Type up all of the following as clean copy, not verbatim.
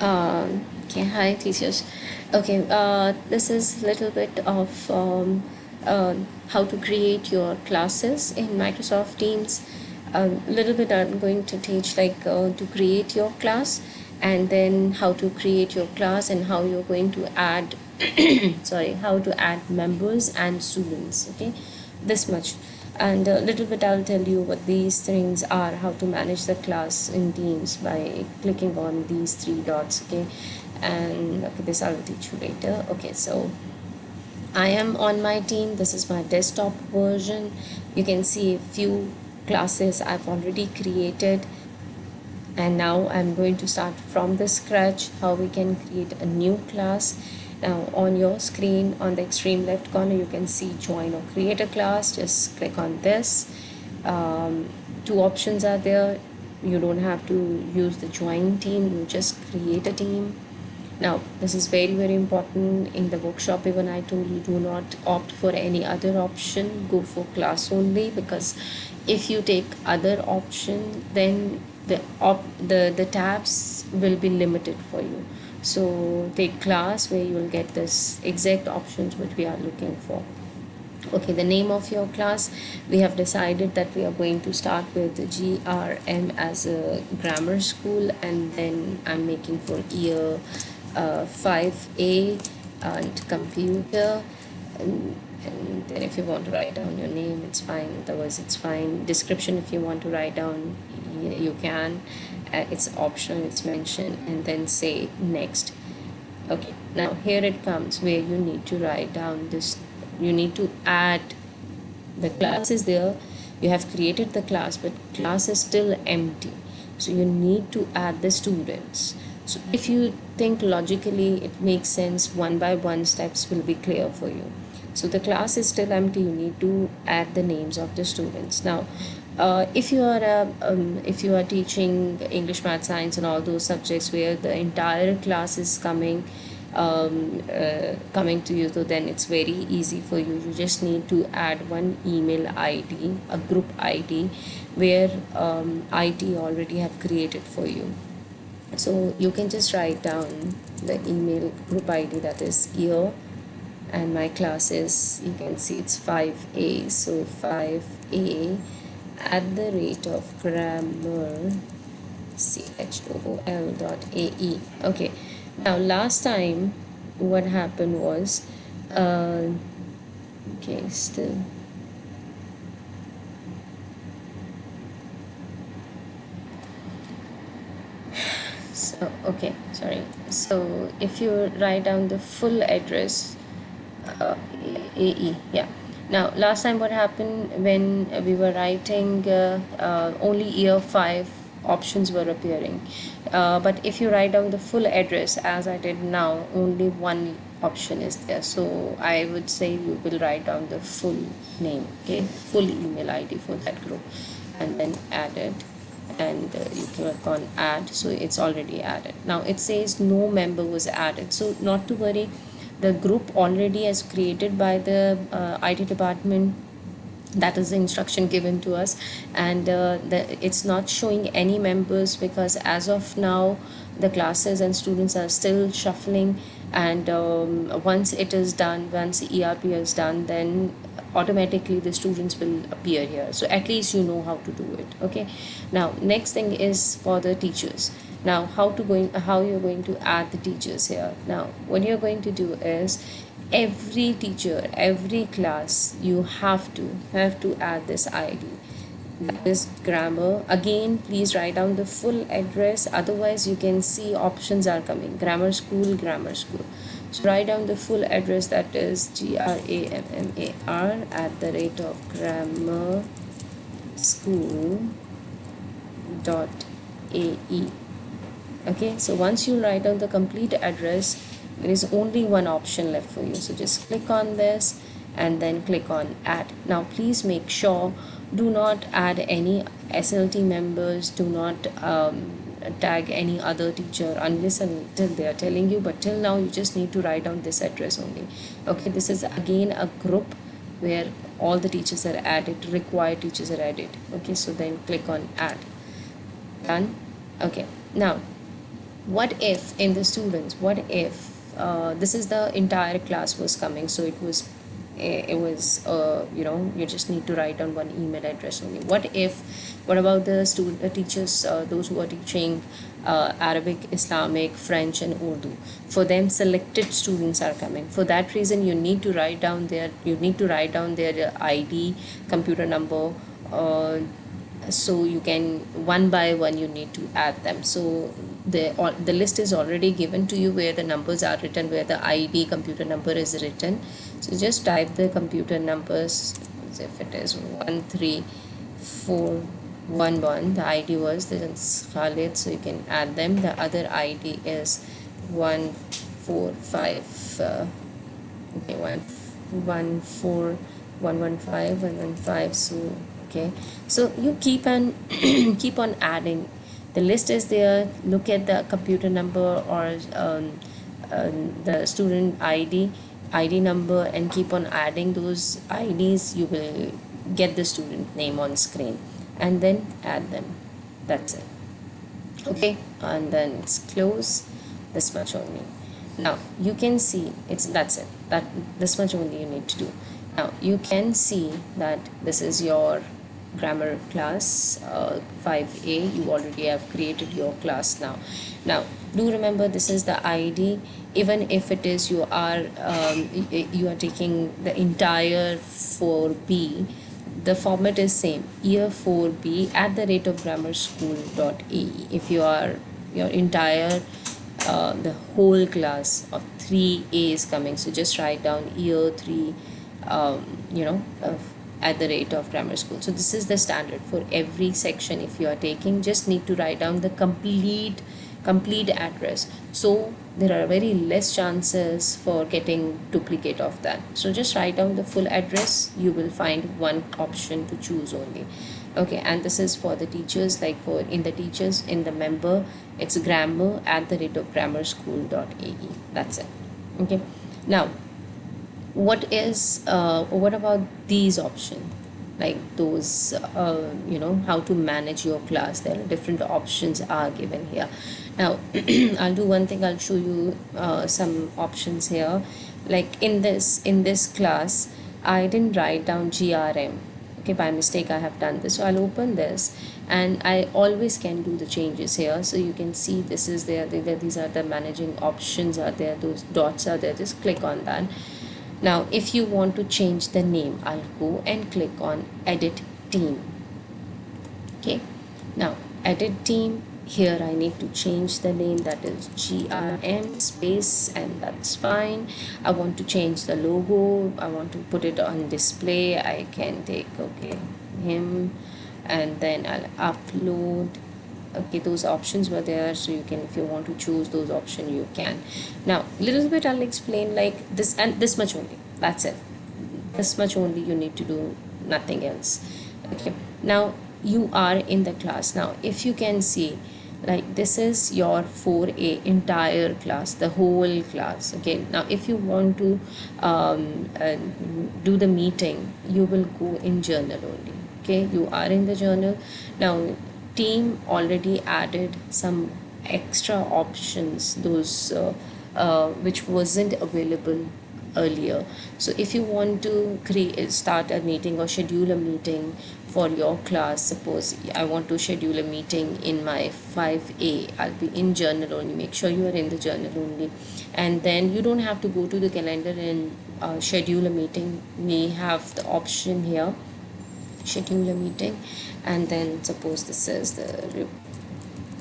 Okay, hi teachers. Okay, this is little bit of how to create your classes in Microsoft Teams. A little bit I'm going to teach like to create your class, and then how to create your class and how you're going to add sorry, how to add members and students. Okay, this much. And a little bit I'll tell you what these things are, how to manage the class in Teams by clicking on these three dots. Okay, and okay, this I'll teach you later. Okay, so I am on my team. This is my desktop version. You can see a few classes I've already created, and now I'm going to start from the scratch how we can create a new class. Now on your screen on the extreme left corner you can see join or create a class. Just click on this. Two options are there. You don't have to use the join team, you just create a team. Now this is very very important. In the workshop even I told you, do not opt for any other option, go for class only, because if you take other option then the tabs will be limited for you. So take class where you will get this exact options which we are looking for. Okay, the name of your class, we have decided that we are going to start with GRM as a grammar school, and then I'm making for year 5A and computer. And then if you want to write down your name, it's fine, otherwise it's fine. Description, if you want to write down, you can. It's optional, it's mentioned, and then say next. Okay, now here it comes where you need to write down this. You need to add, the class is there, you have created the class, but class is still empty, so you need to add the students. So if you think logically it makes sense, one by one steps will be clear for you. So the class is still empty, you need to add the names of the students. Now if you are teaching English, math, science and all those subjects where the entire class is coming to you, so then it's very easy for you. You just need to add one email ID, a group ID, where IT already have created for you. So you can just write down the email group ID, that is here, and my class is, you can see it's 5A, so 5A at the rate of grammar chool.ae. Okay, now last time what happened was okay, still so okay, sorry. So if you write down the full address, AE, yeah. Now last time what happened, when we were writing only year 5 options were appearing, but if you write down the full address as I did now, only one option is there. So I would say you will write down the full name, okay, full email ID for that group, and then add it, and you click on add. So it's already added. Now it says no member was added, so not to worry, the group already is created by the IT department. That is the instruction given to us, and it's not showing any members, because as of now the classes and students are still shuffling. And once it is done, once ERP is done, then automatically the students will appear here, so at least you know how to do it. Okay, now next thing is for the teachers. Now how you're going to add the teachers here. Now what you're going to do is, every teacher, every class, you have to add this ID, that is grammar. Again, please write down the full address, otherwise you can see options are coming, grammar school, grammar school. So write down the full address, that is GRAMMAR at the rate of grammar school dot AE. Okay, so once you write down the complete address, there is only one option left for you, so just click on this and then click on add. Now please make sure, do not add any SLT members, do not tag any other teacher unless and until they are telling you, but till now you just need to write down this address only. Okay, this is again a group where all the teachers are added, required teachers are added. Okay, so then click on add. Done. Okay, now What if in the students, what if this is the entire class was coming, so it was you just need to write down one email address only. What about the student teachers, those who are teaching Arabic, Islamic, French and Urdu? For them, selected students are coming. For that reason, you need to write down their ID, computer number, so you can one by one you need to add them. So the list is already given to you where the numbers are written, where the ID computer number is written. So just type the computer numbers. If it is 13411, the ID was this Khalid, so you can add them. The other ID is 145 okay, 114 115 so okay, so you keep on keep on adding. The list is there. Look at the computer number or the student ID number, and keep on adding those IDs. You will get the student name on screen and then add them. That's it. Okay, and then it's close. This much only. Now you can see it's that's it, that this much only you need to do. Now you can see that this is your grammar class 5A. You already have created your class. Now do remember, this is the ID. Even if it is you are taking the entire 4B, the format is same, year 4B at the rate of grammarschool.ae. If you are your entire the whole class of 3A is coming, so just write down year 3 at the rate of grammar school. So this is the standard for every section. If you are taking, just need to write down the complete address, so there are very less chances for getting duplicate of that. So just write down the full address. You will find one option to choose only. Okay, and this is for the teachers, like for in the member, it's grammar at the rate of grammarschool.ae. That's it. Okay, now what about these options, like those how to manage your class? There are different options are given here. Now I'll do one thing. I'll show you some options here. Like in this class, I didn't write down GRM. Okay, by mistake I have done this. So I'll open this, and I always can do the changes here. So you can see this is there. These are the managing options are there. Those dots are there. Just click on that. Now if you want to change the name, I'll go and click on edit team. Okay, now edit team. Here I need to change the name, that is GRM space, and that's fine. I want to change the logo. I want to put it on display. I can take him, and then I'll upload. Okay, those options were there, so you can, if you want to choose those options, you can. Now little bit I'll explain, like this and this much only. That's it. This much only you need to do, nothing else. Okay, now you are in the class. Now if you can see, like this is your 4A entire class, the whole class. Okay, now if you want to do the meeting, you will go in journal only. Okay, you are in the journal. Now team already added some extra options, those which wasn't available earlier. So if you want to start a meeting or schedule a meeting for your class, suppose I want to schedule a meeting in my 5A, I'll be in journal only. Make sure you are in the journal only, and then you don't have to go to the calendar and schedule a meeting. We have the option here, schedule a meeting, and then suppose this is the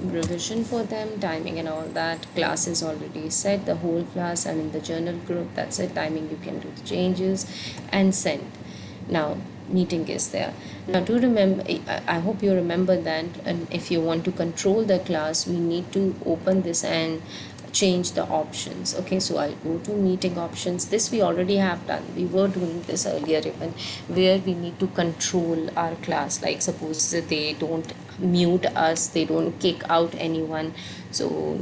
revision for them, timing and all that. Class is already set, the whole class, and in the journal group, that's it. Timing, you can do the changes and send. Now meeting is there. Now to remember, I hope you remember that, and if you want to control the class, we need to open this and change the options. Okay, so I'll go to meeting options. This we already have done. We were doing this earlier even, where we need to control our class. Like suppose they don't mute us, they don't kick out anyone. So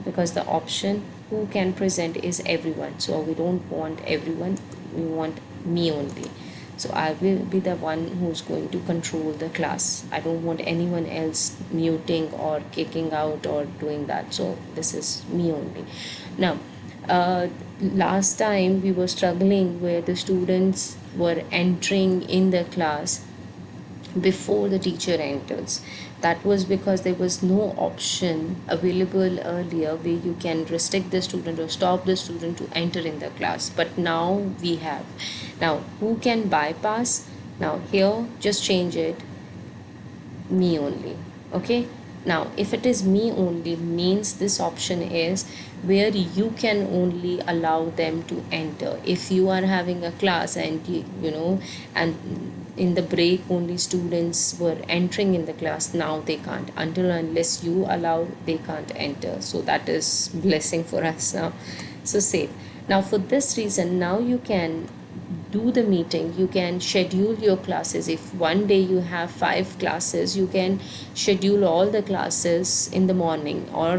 because the option who can present is everyone, so we don't want everyone, we want me only. So I will be the one who's going to control the class. I don't want anyone else muting or kicking out or doing that. So this is me only. Now, last time we were struggling where the students were entering in the class before the teacher enters. That was because there was no option available earlier where you can restrict the student or stop the student to enter in the class. But now we have. Now, who can bypass? Now, here, just change it, me only. Okay, now if it is me only means this option is where you can only allow them to enter. If you are having a class and and in the break only students were entering in the class, now they can't. Until unless you allow, they can't enter. So that is blessing for us now. So safe. Now for this reason, now you can do the meeting. You can schedule your classes. If one day you have 5 classes, you can schedule all the classes in the morning or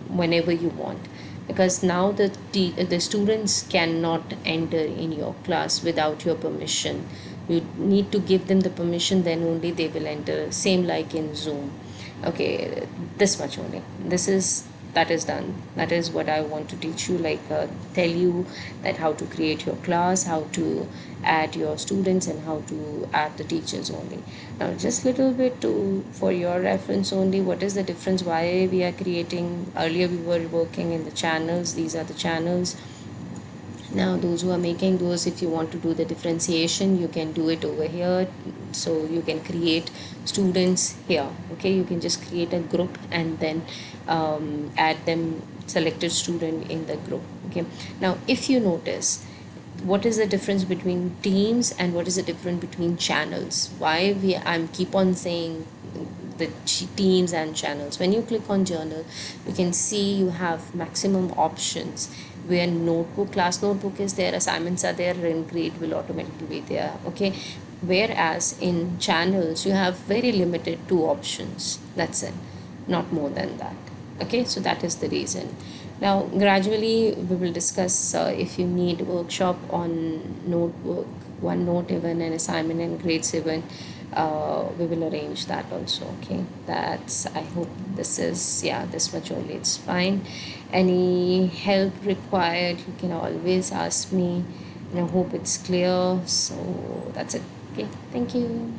whenever you want, because now the students cannot enter in your class without your permission. You need to give them the permission, then only they will enter, same like in Zoom. Okay, this much only. That is done. That is what I want to teach you, like tell you that how to create your class, how to add your students, and how to add the teachers only. Now just little bit to for your reference only, what is the difference, why we are creating. Earlier we were working in the channels. These are the channels. Now those who are making those, if you want to do the differentiation, you can do it over here. So you can create students here. Okay, you can just create a group and then add them, selected student in the group. Okay, now if you notice, what is the difference between teams and what is the difference between channels? Why I'm keep on saying the teams and channels. When you click on journal, you can see you have maximum options, where notebook, class notebook is there, assignments are there, and grade will automatically be there. Okay, whereas in channels you have very limited 2 options. That's it, not more than that. Okay, so that is the reason. Now gradually we will discuss if you need workshop on notebook, OneNote, even an assignment in grade 7, we will arrange that also. Okay, that's, I hope this is, yeah, this much only, it's fine. Any help required, you can always ask me, and I hope it's clear. So that's it. Okay, thank you.